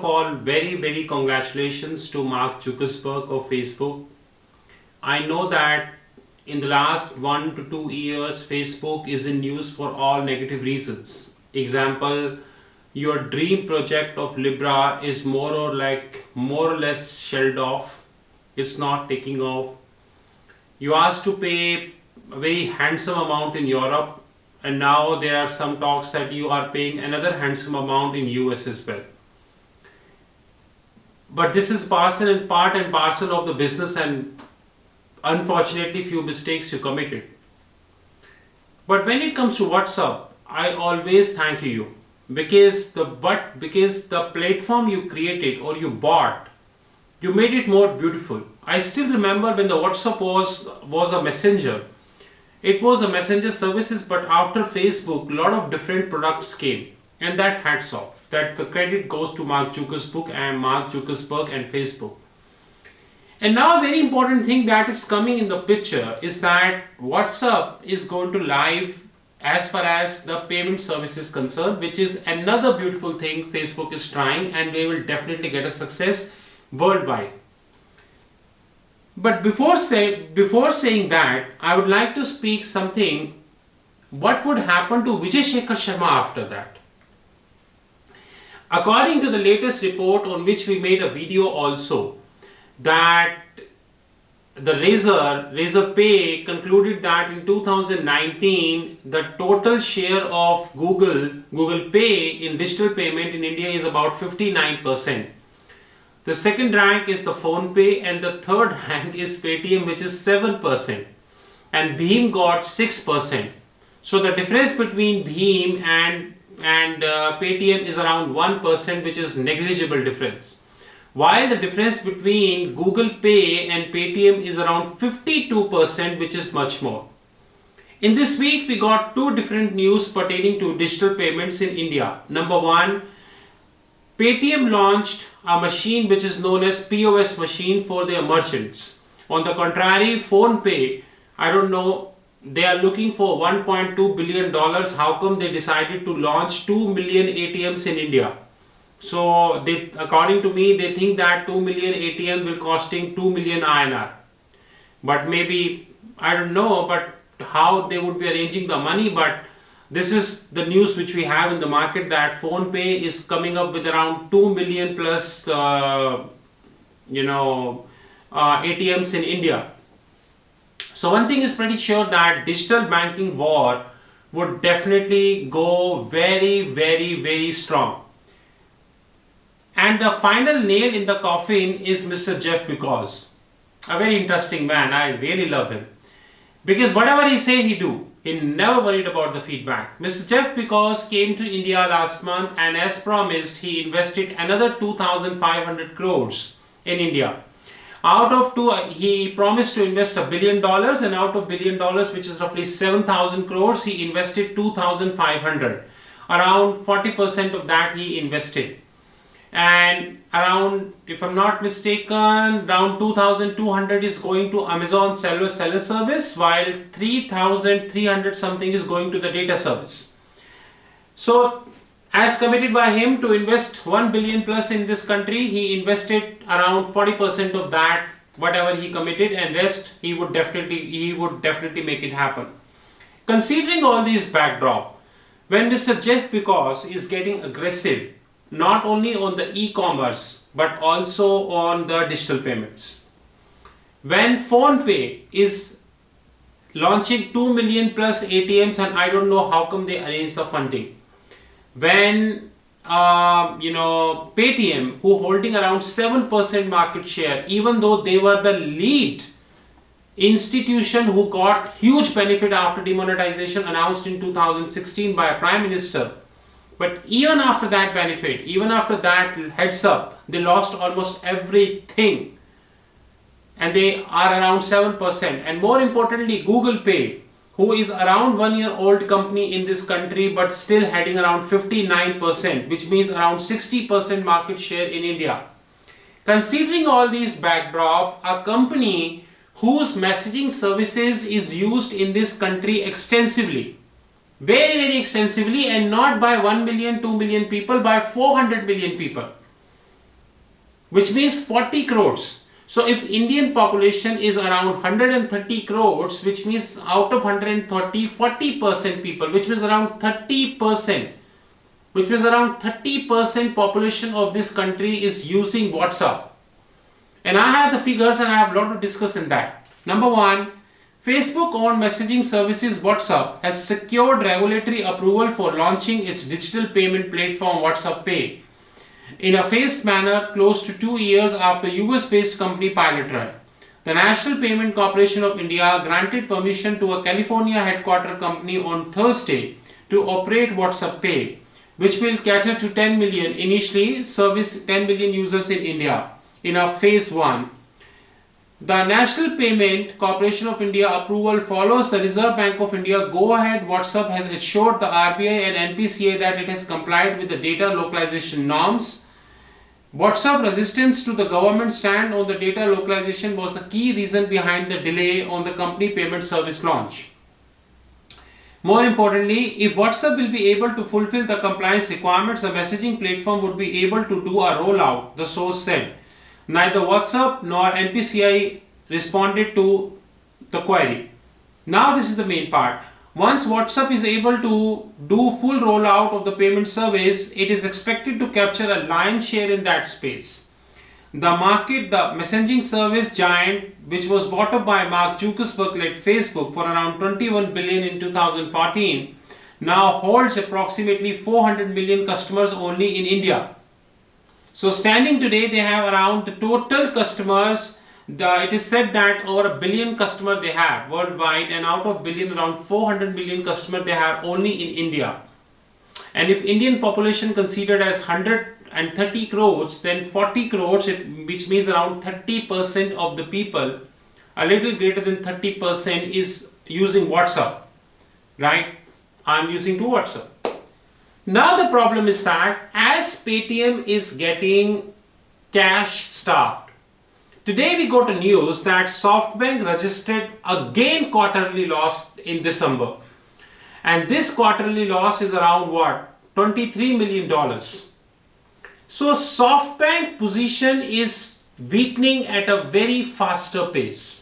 of all, very congratulations to Mark Zuckerberg of Facebook. I know that in the last 1 to 2 years, Facebook is in news for all negative reasons. Example, your dream project of Libra is more or less shelled off. It's not taking off. You asked to pay a very handsome amount in Europe, and now there are some talks that you are paying another handsome amount in US as well. But this is part and parcel of the business, and unfortunately few mistakes you committed. But when it comes to WhatsApp, I always thank you because the platform you created or you bought, you made it more beautiful. I still remember when the WhatsApp was a messenger. It was a messenger services, but after Facebook, a lot of different products came, and that hats off. That the credit goes to Mark Zuckerberg and Facebook. And now a very important thing that is coming in the picture is that WhatsApp is going to live as far as the payment service is concerned, which is another beautiful thing Facebook is trying, and they will definitely get a success worldwide. But before saying that, I would like to speak something. What would happen to Vijay Shekhar Sharma after that? According to the latest report on which we made a video also, that the Razor Pay concluded that in 2019 the total share of Google Pay in digital payment in India is about 59%. The second rank is the Phone Pay, and the third rank is Paytm, which is 7%, and Bheem got 6%. So the difference between Bheem and Paytm is around 1%, which is negligible difference. While the difference between Google Pay and Paytm is around 52%, which is much more. In this week, we got two different news pertaining to digital payments in India. Number one, Paytm launched a machine which is known as POS machine for their merchants. On the contrary, Phone Pay, I don't know, they are looking for $1.2 billion. How come they decided to launch 2 million ATMs in India? So according to me, they think that 2 million ATM will costing 2 million INR. But maybe, I don't know, but how they would be arranging the money, but this is the news which we have in the market, that Phone Pay is coming up with around 2 million plus ATMs in India. So one thing is pretty sure, that digital banking war would definitely go very strong. And the final nail in the coffin is Mr. Jeff Bezos. A very interesting man. I really love him. Because whatever he say, he do. He never worried about the feedback. Mr. Jeff Bezos came to India last month, and as promised, he invested another 2,500 crores in India. He promised to invest $1 billion, and out of $1 billion, which is roughly 7,000 crores, he invested 2,500. Around 40% of that he invested. And around, if I'm not mistaken, around 2,200 is going to Amazon seller service, while 3,300 something is going to the data service. So as committed by him to invest 1 billion plus in this country, he invested around 40% of that, whatever he committed, and rest he would definitely make it happen. Considering all these backdrop, when Mr. Jeff Bezos is getting aggressive, not only on the e-commerce but also on the digital payments. When Phone Pay is launching 2 million plus ATMs, and I don't know how come they arrange the funding. When Paytm, who holding around 7% market share, even though they were the lead institution who got huge benefit after demonetization announced in 2016 by a Prime Minister. But even after that benefit, even after that heads up, they lost almost everything. And they are around 7%. And more importantly, Google Pay, who is around 1 year old company in this country, but still heading around 59%, which means around 60% market share in India. Considering all these backdrop, a company whose messaging services is used in this country extensively, very extensively, and not by 1 million, 2 million people, by 400 million people. which means 40 crores. So if Indian population is around 130 crores, which means out of 130, 40% people, which means around 30%, which means around 30% population of this country is using WhatsApp. And I have the figures and I have a lot to discuss in that. Number one, Facebook owned messaging services WhatsApp has secured regulatory approval for launching its digital payment platform WhatsApp Pay in a phased manner close to 2 years after US-based company pilot trial. The National Payment Corporation of India granted permission to a California headquartered company on Thursday to operate WhatsApp Pay, which will cater to 10 million, initially service 10 million users in India in a phase 1. The National Payment Corporation of India approval follows the Reserve Bank of India go-ahead. WhatsApp has assured the RBI and NPCA that it has complied with the data localization norms. WhatsApp resistance to the government stand on the data localization was the key reason behind the delay on the company payment service launch. More importantly, if WhatsApp will be able to fulfill the compliance requirements, the messaging platform would be able to do a rollout, the source said. Neither WhatsApp nor NPCI responded to the query. Now this is the main part. Once WhatsApp is able to do full rollout of the payment service, it is expected to capture a lion's share in that space. The messaging service giant, which was bought up by Mark Zuckerberg-led Facebook for around 21 billion in 2014, now holds approximately 400 million customers only in India. So standing today, they have around the total customers. It is said that over a billion customers they have worldwide, and out of billion, around 400 million customers they have only in India. And if Indian population considered as 130 crores, then 40 crores, which means around 30% of the people, a little greater than 30% is using WhatsApp, right? I'm using to WhatsApp. Now the problem is that as Paytm is getting cash starved, today we got a news that SoftBank registered again quarterly loss in December, and this quarterly loss is around what, $23 million. So SoftBank position is weakening at a very faster pace.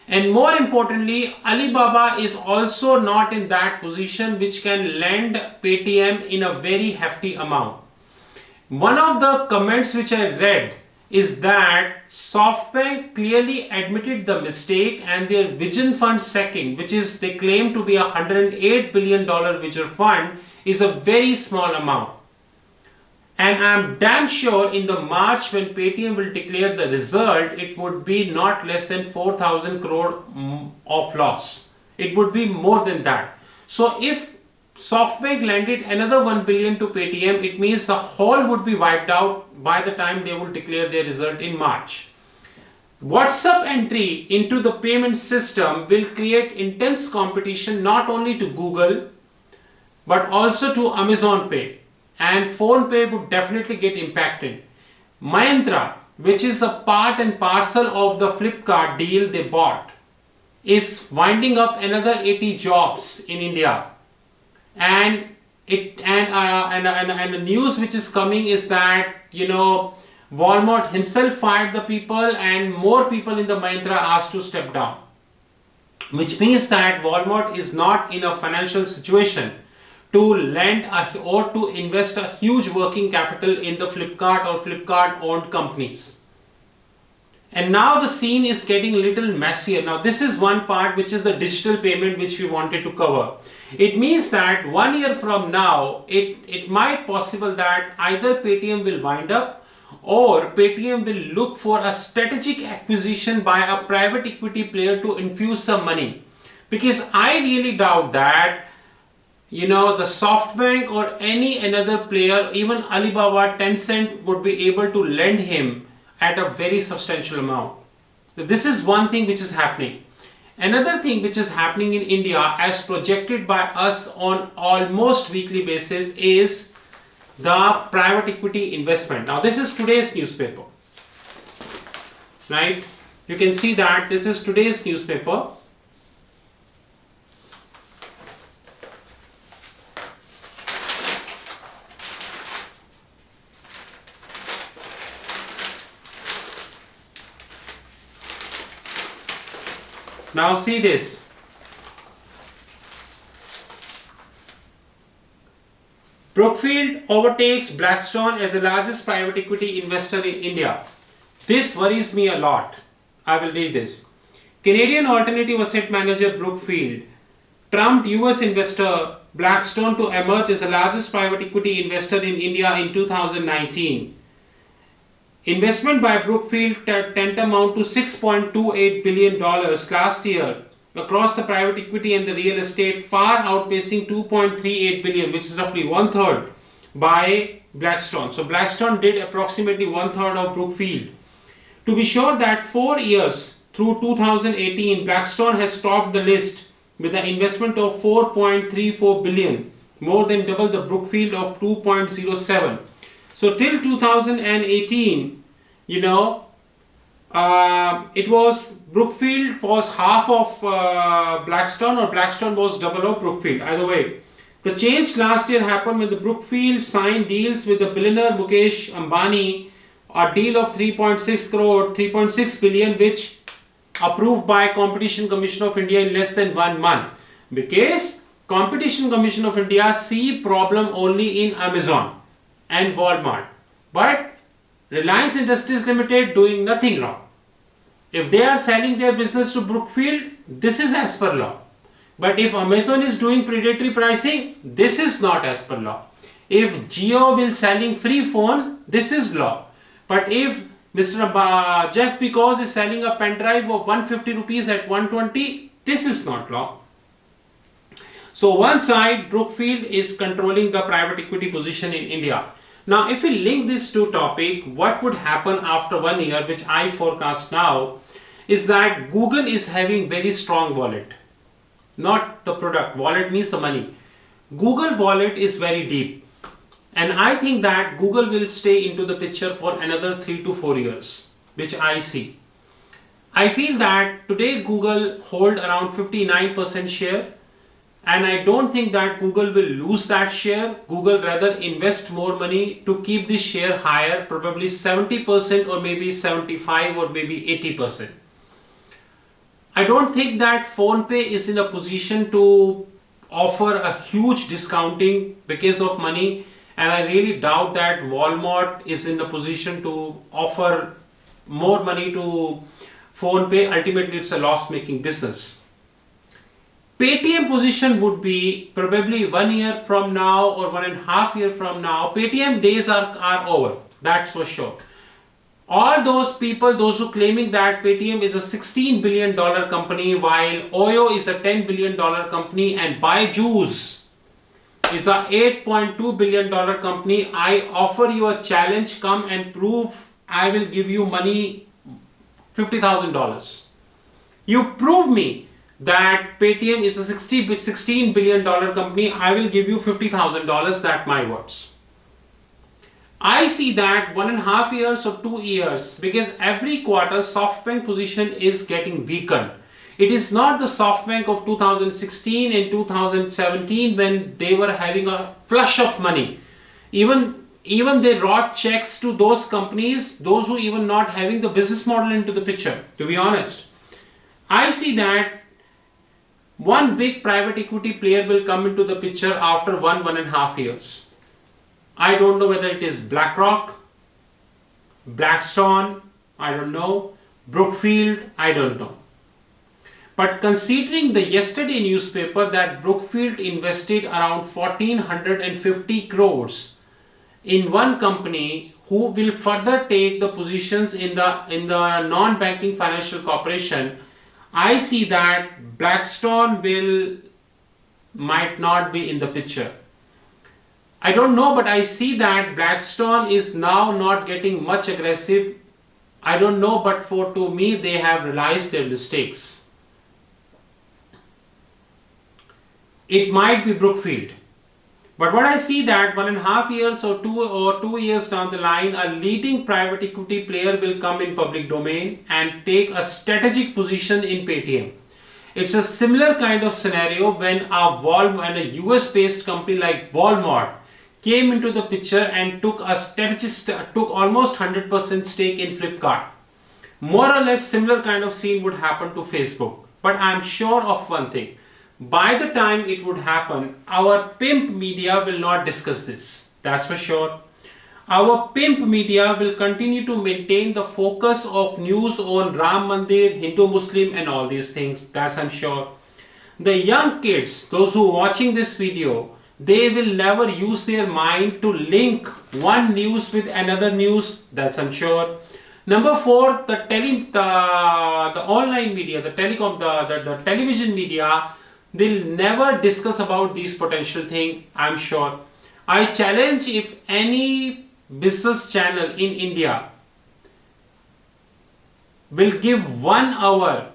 And more importantly, Alibaba is also not in that position which can lend Paytm in a very hefty amount. One of the comments which I read is that SoftBank clearly admitted the mistake, and their Vision Fund second, which is they claim to be a $108 billion Vision Fund, is a very small amount. And I'm damn sure in the March when Paytm will declare the result, it would be not less than 4,000 crore of loss. It would be more than that. So if SoftBank lended another 1 billion to Paytm, it means the whole would be wiped out by the time they will declare their result in March. WhatsApp entry into the payment system will create intense competition not only to Google but also to Amazon Pay. And PhonePe would definitely get impacted. Mahindra, which is a part and parcel of the Flipkart deal they bought, is winding up another 80 jobs in India. And the news which is coming is that, Walmart himself fired the people, and more people in the Mahindra asked to step down. Which means that Walmart is not in a financial situation to lend or to invest a huge working capital in the Flipkart or Flipkart owned companies. And now the scene is getting a little messier. Now this is one part which is the digital payment which we wanted to cover. It means that 1 year from now, it might possible that either Paytm will wind up or Paytm will look for a strategic acquisition by a private equity player to infuse some money. Because I really doubt that the SoftBank or any another player, even Alibaba, Tencent, would be able to lend him at a very substantial amount. This is one thing which is happening. Another thing which is happening in India as projected by us on almost weekly basis is the private equity investment. Now this is today's newspaper, right? You can see that this is today's newspaper. Now see this. Brookfield overtakes Blackstone as the largest private equity investor in India. This worries me a lot. I will read this. Canadian alternative asset manager Brookfield trumped US investor Blackstone to emerge as the largest private equity investor in India in 2019. Investment by Brookfield tantamount to $6.28 billion last year across the private equity and the real estate, far outpacing $2.38 billion, which is roughly one third, by Blackstone. So Blackstone did approximately one third of Brookfield. To be sure that 4 years through 2018, Blackstone has topped the list with an investment of $4.34 billion, more than double the Brookfield of $2.07. So till 2018, it was Brookfield was half of Blackstone, or Blackstone was double of Brookfield. Either way, the change last year happened when the Brookfield signed deals with the billionaire Mukesh Ambani, a deal of 3.6 billion, which approved by Competition Commission of India in less than 1 month. Because Competition Commission of India see problem only in Amazon and Walmart, but Reliance Industries Limited doing nothing wrong. If they are selling their business to Brookfield, this is as per law. But if Amazon is doing predatory pricing, this is not as per law. If Jio will selling free phone, this is law. But if Mr. Jeff Bezos is selling a pen drive of 150 rupees at 120, this is not law. So one side, Brookfield is controlling the private equity position in India. Now, if we link this to topic, what would happen after 1 year, which I forecast now, is that Google is having very strong wallet. Not the product. Wallet means the money. Google wallet is very deep. And I think that Google will stay into the picture for another 3 to 4 years, which I see. I feel that today Google hold around 59% share. And I don't think that Google will lose that share. Google rather invest more money to keep this share higher, probably 70% or maybe 75 or maybe 80%. I don't think that PhonePe is in a position to offer a huge discounting because of money. And I really doubt that Walmart is in a position to offer more money to PhonePe. Ultimately, it's a loss-making business. Paytm position would be probably 1 year from now or 1.5 years from now. Paytm days are over. That's for sure. All those people, those who claiming that Paytm is a $16 billion company while Oyo is a $10 billion company and Byju's is a $8.2 billion company, I offer you a challenge. Come and prove. I will give you money, $50,000. You prove me that Paytm is a $16 billion company, I will give you $50,000. That's my words. I see that 1.5 years or 2 years, because every quarter SoftBank position is getting weakened. It is not the SoftBank of 2016 and 2017 when they were having a flush of money. Even they wrote checks to those companies, those who even not having the business model into the picture, to be honest. I see that one big private equity player will come into the picture after 1.5 years. I don't know whether it is BlackRock, Blackstone, I don't know, Brookfield, I don't know. But considering the yesterday newspaper that Brookfield invested around 1,450 crores in one company who will further take the positions in the non-banking financial corporation, I see that Blackstone might not be in the picture. I don't know, but I see that Blackstone is now not getting much aggressive. I don't know, but to me, they have realized their mistakes. It might be Brookfield. But what I see that 1.5 years or 2 years down the line, a leading private equity player will come in public domain and take a strategic position in Paytm. It's a similar kind of scenario when a US-based company like Walmart came into the picture and took almost 100% stake in Flipkart. More or less similar kind of scene would happen to Facebook. But I'm sure of one thing. By the time it would happen, our pimp media will not discuss this. That's for sure. Our pimp media will continue to maintain the focus of news on Ram Mandir, Hindu Muslim and all these things. That's I'm sure. The young kids, those who are watching this video, they will never use their mind to link one news with another news. That's I'm sure. Number 4, the online media, the telecom, the television media will never discuss about these potential thing. I'm sure. I challenge if any business channel in India will give 1 hour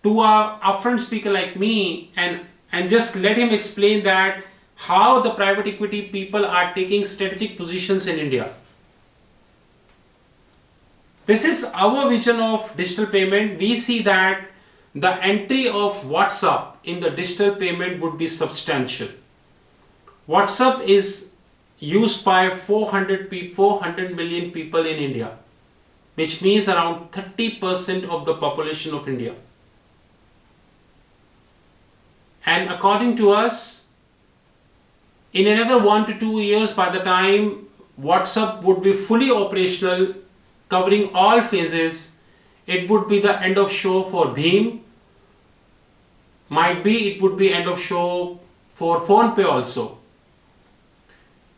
to a upfront speaker like me and just let him explain that how the private equity people are taking strategic positions in India. This is our vision of digital payment. We see that the entry of WhatsApp in the digital payment would be substantial. WhatsApp is used by 400 million people in India, which means around 30% of the population of India. And according to us, in another 1 to 2 years, by the time WhatsApp would be fully operational, covering all phases, it would be the end of show for Bheem. Might be it would be end of show for PhonePe also.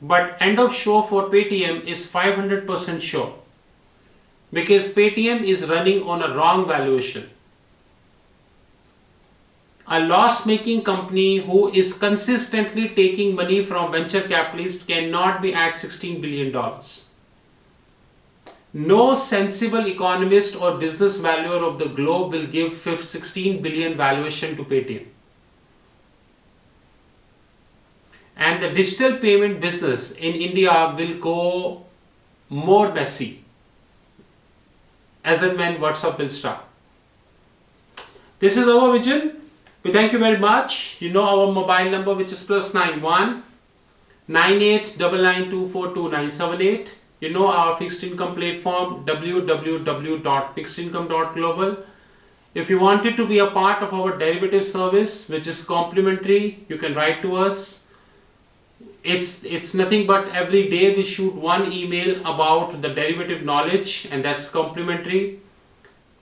But end of show for Paytm is 500% sure, because Paytm is running on a wrong valuation. A loss-making company who is consistently taking money from venture capitalists cannot be at $16 billion. No sensible economist or business valuer of the globe will give 16 billion valuation to Paytm. And the digital payment business in India will go more messy as and when WhatsApp will start. This is our vision. We thank you very much. You know our mobile number, which is +91 9899242978. You know our fixed income platform, www.fixedincome.global. If you wanted to be a part of our derivative service, which is complimentary, you can write to us. It's nothing but every day we shoot one email about the derivative knowledge, and that's complimentary.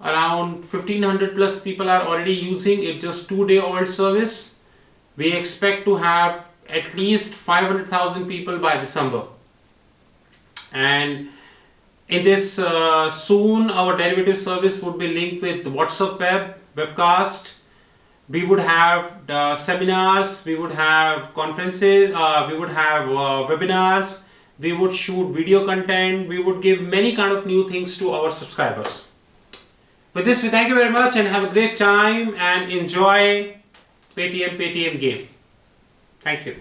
Around 1500 plus people are already using it, just 2-day-old service. We expect to have at least 500,000 people by December. And in this soon our derivative service would be linked with WhatsApp webcast. We would have seminars, we would have conferences, we would have webinars, we would shoot video content, we would give many kind of new things to our subscribers. With this, we thank you very much and have a great time and enjoy Paytm game. Thank you.